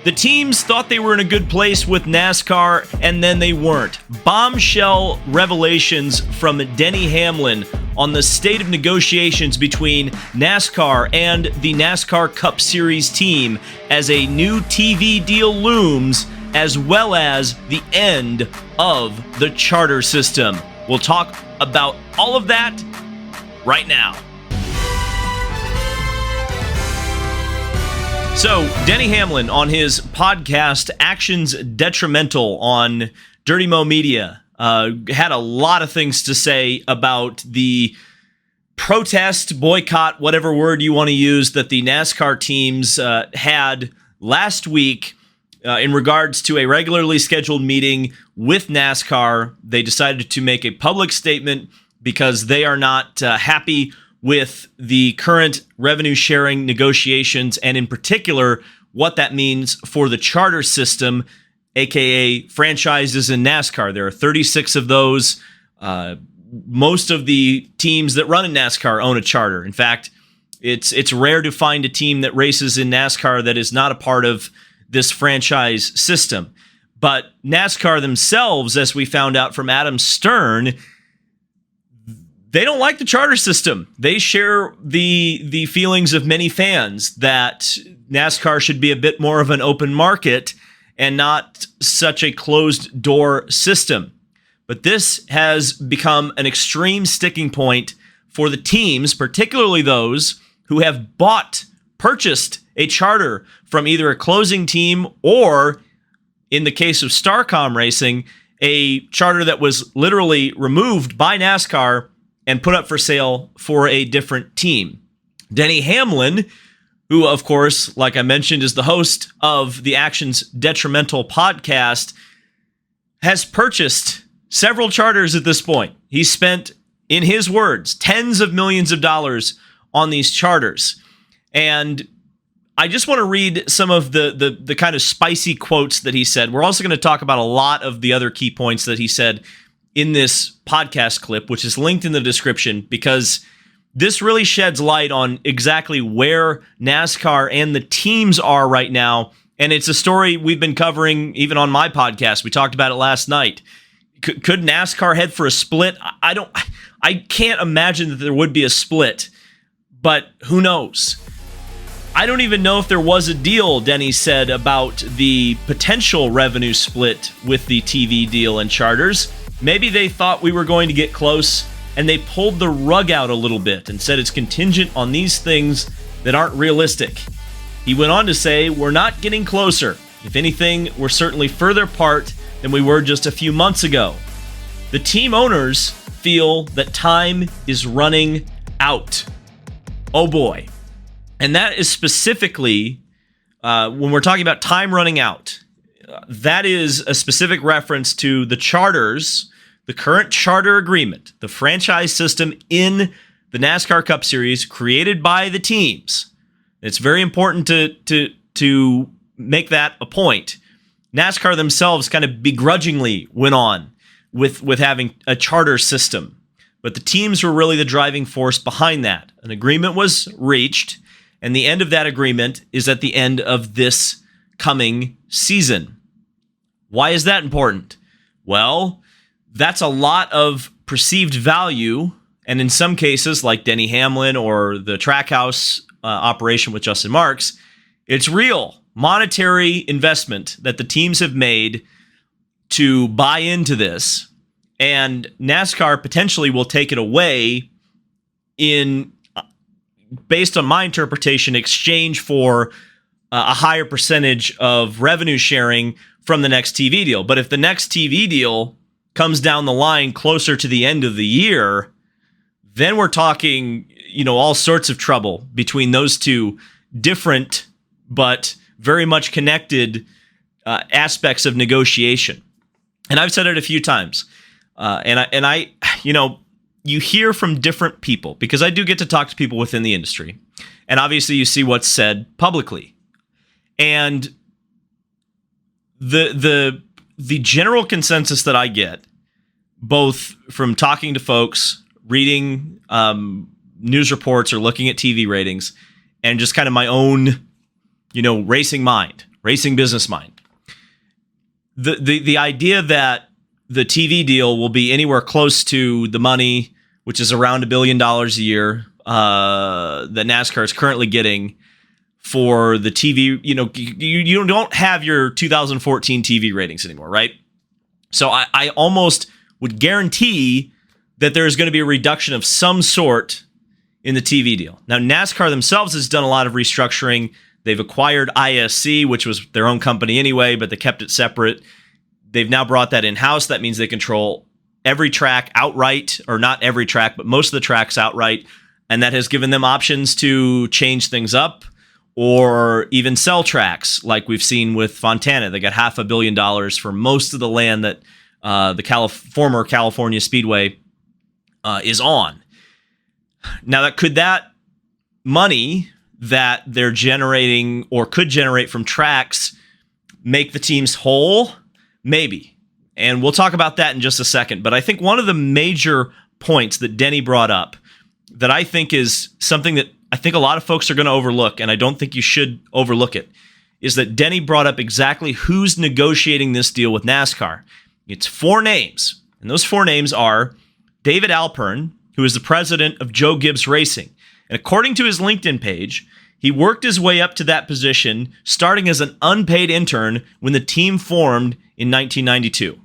The teams thought they were in a good place with NASCAR, and then they weren't. Bombshell revelations from Denny Hamlin on the state of negotiations between NASCAR and the NASCAR Cup Series team as a new TV deal looms, as well as the end of the charter system. We'll talk about all of that right now. So, Denny Hamlin on his podcast, Actions Detrimental on Dirty Mo Media, had a lot of things to say about the protest, boycott, whatever word you want to use, that the NASCAR teams had last week in regards to a regularly scheduled meeting with NASCAR. They decided to make a public statement because they are not happy with the current revenue sharing negotiations, and in particular, what that means for the charter system, aka franchises in NASCAR. There are 36 of those. Most of the teams that run in NASCAR own a charter. In fact, it's rare to find a team that races in NASCAR that is not a part of this franchise system. But NASCAR themselves, as we found out from Adam Stern, they don't like the charter system. They share the feelings of many fans that NASCAR should be a bit more of an open market and not such a closed door system. But this has become an extreme sticking point for the teams, particularly those who have purchased a charter from either a closing team or, in the case of Starcom Racing, a charter that was literally removed by NASCAR and put up for sale for a different team. Denny Hamlin, who, of course, like I mentioned, is the host of the Actions Detrimental podcast, has purchased several charters at this point. He spent, in his words, tens of millions of dollars on these charters. And I just want to read some of the kind of spicy quotes that he said. We're also going to talk about a lot of the other key points that he said in this podcast clip, which is linked in the description, because this really sheds light on exactly where NASCAR and the teams are right now. And it's a story we've been covering even on my podcast. We talked about it last night. Could NASCAR head for a split? I can't imagine that there would be a split, but who knows? I don't even know if there was a deal, Denny said, about the potential revenue split with the TV deal and charters. Maybe they thought we were going to get close, and they pulled the rug out a little bit and said it's contingent on these things that aren't realistic. He went on to say, we're not getting closer. If anything, we're certainly further apart than we were just a few months ago. The team owners feel that time is running out. Oh boy. And that is specifically, when we're talking about time running out, that is a specific reference to the charters, the current charter agreement, the franchise system in the NASCAR Cup Series created by the teams. It's very important to make that a point. NASCAR themselves kind of begrudgingly went on with having a charter system, but the teams were really the driving force behind that. An agreement was reached, and the end of that agreement is at the end of this coming season. Why is that important? Well, that's a lot of perceived value, and in some cases, like Denny Hamlin or the Trackhouse operation with Justin Marks, it's real monetary investment that the teams have made to buy into this, and NASCAR potentially will take it away in, based on my interpretation, exchange for a higher percentage of revenue sharing from the next TV deal. But if the next TV deal comes down the line closer to the end of the year, then we're talking, all sorts of trouble between those two different but very much connected aspects of negotiation. And I've said it a few times. I you hear from different people, because I do get to talk to people within the industry. And obviously you see what's said publicly. And the general consensus that I get, both from talking to folks, reading news reports or looking at TV ratings, and just kind of my own, racing mind, racing business mind. The idea that the TV deal will be anywhere close to the money, which is around $1 billion a year, that NASCAR is currently getting for the TV. You don't have your 2014 TV ratings anymore, right? So I almost would guarantee that there is going to be a reduction of some sort in the TV deal. Now, NASCAR themselves has done a lot of restructuring. They've acquired ISC, which was their own company anyway, but they kept it separate. They've now brought that in-house. That means they control every track outright, or not every track, but most of the tracks outright. And that has given them options to change things up or even sell tracks, like we've seen with Fontana. They got $500 million for most of the land that the former California Speedway is on. Now, could that money that they're generating or could generate from tracks make the teams whole? Maybe. And we'll talk about that in just a second. But I think one of the major points that Denny brought up that I think is something that I think a lot of folks are going to overlook, and I don't think you should overlook it, is that Denny brought up exactly who's negotiating this deal with NASCAR. It's 4 names, and those 4 names are David Alpern, who is the president of Joe Gibbs Racing. And according to his LinkedIn page, he worked his way up to that position, starting as an unpaid intern when the team formed in 1992.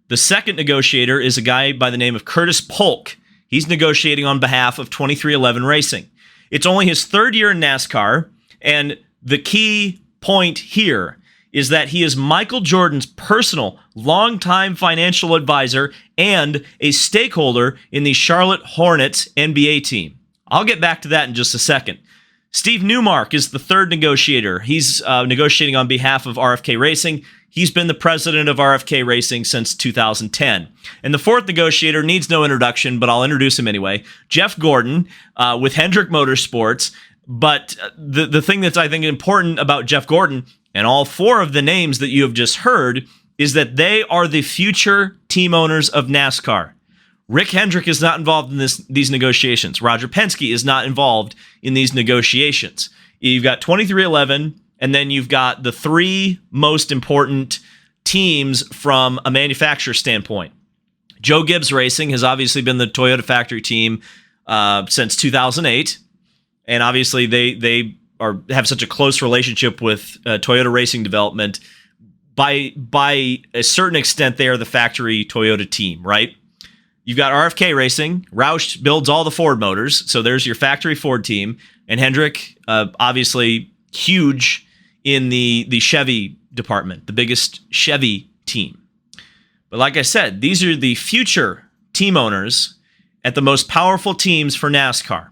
The second negotiator is a guy by the name of Curtis Polk. He's negotiating on behalf of 2311 Racing. It's only his 3rd year in NASCAR, and the key point here is that he is Michael Jordan's personal, longtime financial advisor and a stakeholder in the Charlotte Hornets NBA team. I'll get back to that in just a second. Steve Newmark is the 3rd negotiator. He's negotiating on behalf of RFK Racing. He's been the president of RFK Racing since 2010. And the 4th negotiator needs no introduction, but I'll introduce him anyway. Jeff Gordon with Hendrick Motorsports. But the thing that's, I think, important about Jeff Gordon and all 4 of the names that you have just heard is that they are the future team owners of NASCAR. Rick Hendrick is not involved in these negotiations. Roger Penske is not involved in these negotiations. You've got 2311, and then you've got the 3 most important teams from a manufacturer standpoint. Joe Gibbs Racing has obviously been the Toyota factory team since 2008, and obviously they have such a close relationship with Toyota Racing Development. By a certain extent, they are the factory Toyota team, right? You've got RFK Racing. Roush builds all the Ford motors, so there's your factory Ford team. And Hendrick, obviously huge in the Chevy department, the biggest Chevy team. But like I said, these are the future team owners at the most powerful teams for NASCAR.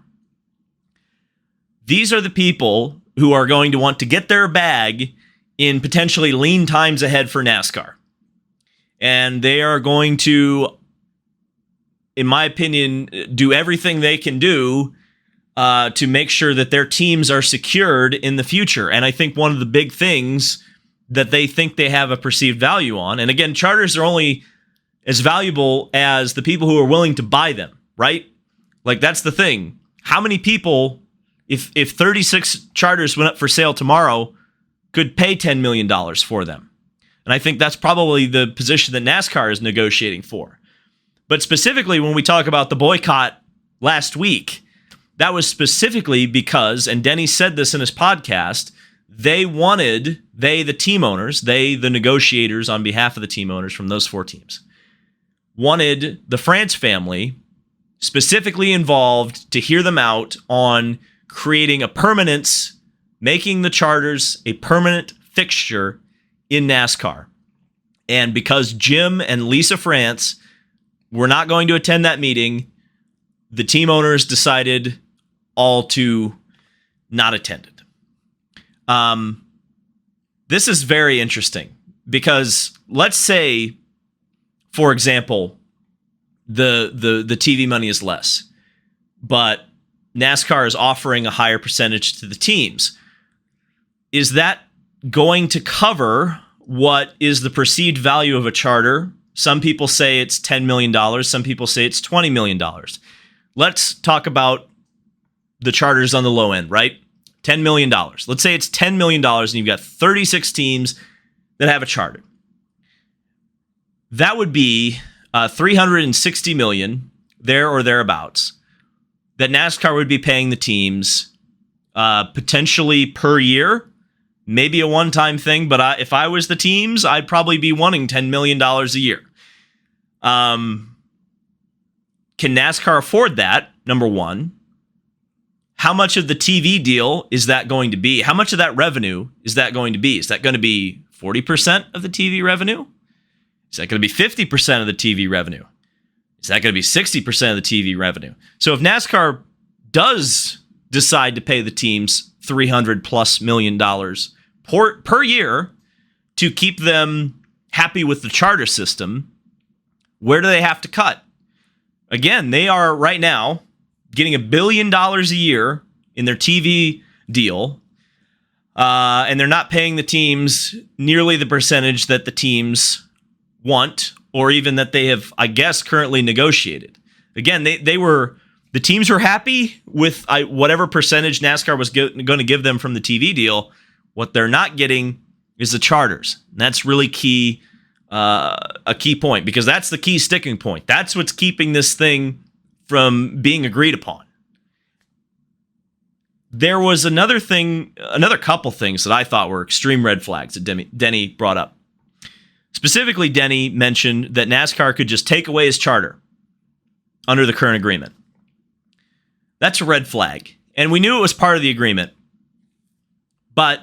These are the people who are going to want to get their bag in potentially lean times ahead for NASCAR. And they are going to, in my opinion, do everything they can do to make sure that their teams are secured in the future. And I think one of the big things that they think they have a perceived value on, and again, charters are only as valuable as the people who are willing to buy them, right? Like, that's the thing. How many people, if 36 charters went up for sale tomorrow, could pay $10 million for them? And I think that's probably the position that NASCAR is negotiating for. But specifically, when we talk about the boycott last week, that was specifically because, and Denny said this in his podcast, the team owners, the negotiators on behalf of the team owners from those 4 teams, wanted the France family specifically involved to hear them out on creating a permanence, making the charters a permanent fixture in NASCAR. And because Jim and Lisa France were not going to attend that meeting, the team owners decided all to not attend it. This is very interesting because let's say, for example, the TV money is less, but NASCAR is offering a higher percentage to the teams. Is that going to cover what is the perceived value of a charter? Some people say it's $10 million. Some people say it's $20 million. Let's talk about the charters on the low end, right? $10 million. Let's say it's $10 million and you've got 36 teams that have a charter. That would be $360 million, there or thereabouts, that NASCAR would be paying the teams potentially per year. Maybe a one-time thing, but if I was the teams, I'd probably be wanting $10 million a year. Can NASCAR afford that? Number one. How much of the TV deal is that going to be? How much of that revenue is that going to be? Is that going to be 40% of the TV revenue? Is that going to be 50% of the TV revenue? Is that going to be 60% of the TV revenue? So if NASCAR does decide to pay the teams $300+ million per year to keep them happy with the charter system, where do they have to cut? Again, they are right now getting $1 billion a year in their TV deal, and they're not paying the teams nearly the percentage that the teams want, or even that they have, I guess, currently negotiated. Again, the teams were happy with whatever percentage NASCAR was going to give them from the TV deal. What they're not getting is the charters. And that's really key, a key point, because that's the key sticking point. That's what's keeping this thing from being agreed upon. There was another couple things that I thought were extreme red flags that Denny brought up. Specifically, Denny mentioned that NASCAR could just take away his charter under the current agreement. That's a red flag. And we knew it was part of the agreement. But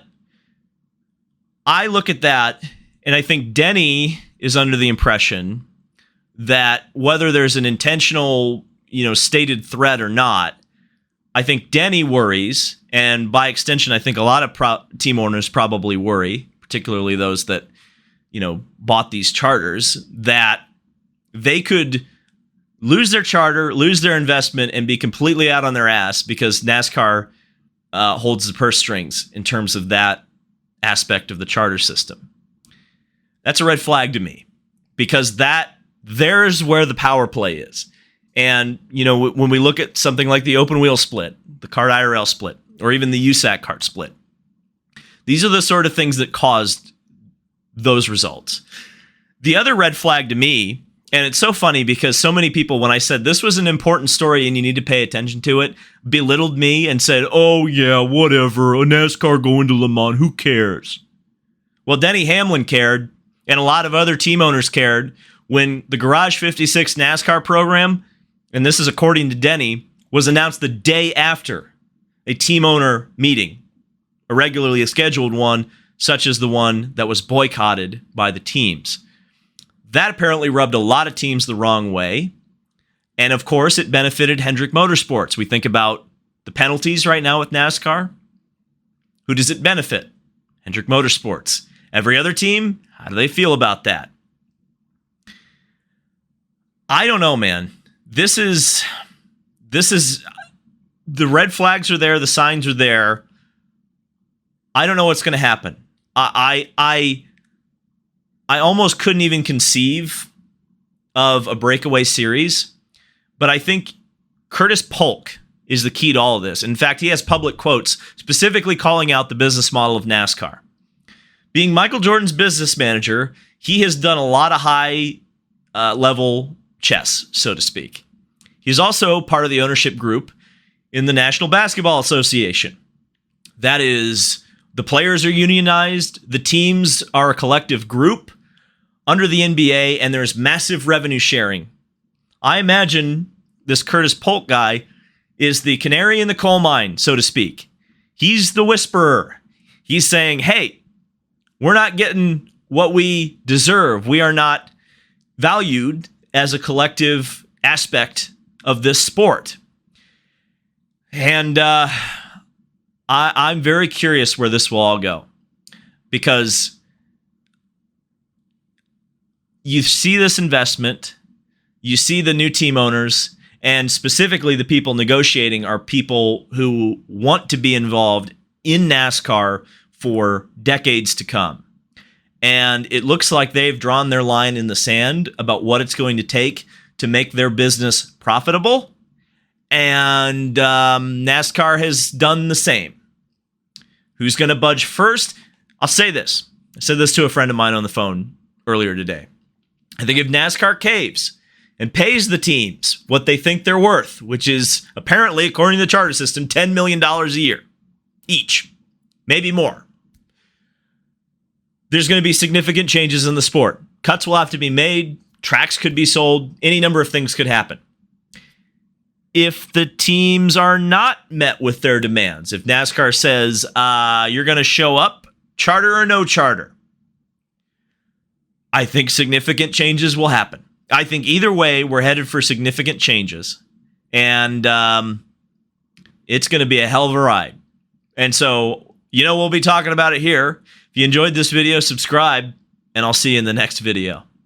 I look at that, and I think Denny is under the impression that whether there's an intentional, stated threat or not, I think Denny worries, and by extension, I think a lot of team owners probably worry, particularly those that, bought these charters, that they could lose their charter, lose their investment, and be completely out on their ass because NASCAR holds the purse strings in terms of that aspect of the charter system. That's a red flag to me, because there's where the power play is. And, when we look at something like the open wheel split, the CART IRL split, or even the USAC CART split, these are the sort of things that caused those results. The other red flag to me, and it's so funny because so many people, when I said this was an important story and you need to pay attention to it, belittled me and said, oh yeah, whatever, a NASCAR going to Le Mans, who cares? Well, Denny Hamlin cared, and a lot of other team owners cared when the Garage 56 NASCAR program, and this is according to Denny, was announced the day after a team owner meeting, a regularly scheduled one, such as the one that was boycotted by the teams. That apparently rubbed a lot of teams the wrong way. And of course, it benefited Hendrick Motorsports. We think about the penalties right now with NASCAR. Who does it benefit? Hendrick Motorsports. Every other team, how do they feel about that? I don't know, man. This is the red flags are there, the signs are there. I don't know what's going to happen. I almost couldn't even conceive of a breakaway series, but I think Curtis Polk is the key to all of this. In fact, he has public quotes specifically calling out the business model of NASCAR. Being Michael Jordan's business manager, he has done a lot of high level chess, so to speak. He's also part of the ownership group in the National Basketball Association. That is, the players are unionized, the teams are a collective group under the NBA, and there's massive revenue sharing. I imagine this Curtis Polk guy is the canary in the coal mine, so to speak. He's the whisperer. He's saying, hey, we're not getting what we deserve. We are not valued as a collective aspect of this sport. And I'm very curious where this will all go, because you see this investment, you see the new team owners, and specifically the people negotiating are people who want to be involved in NASCAR for decades to come. And it looks like they've drawn their line in the sand about what it's going to take to make their business profitable. And NASCAR has done the same. Who's going to budge first? I'll say this. I said this to a friend of mine on the phone earlier today. I think if NASCAR caves and pays the teams what they think they're worth, which is apparently, according to the charter system, $10 million a year each, maybe more, there's going to be significant changes in the sport. Cuts will have to be made. Tracks could be sold. Any number of things could happen. If the teams are not met with their demands, if NASCAR says, you're going to show up, charter or no charter, I think significant changes will happen. I think either way, we're headed for significant changes. And it's going to be a hell of a ride. And so, we'll be talking about it here. If you enjoyed this video, subscribe, and I'll see you in the next video.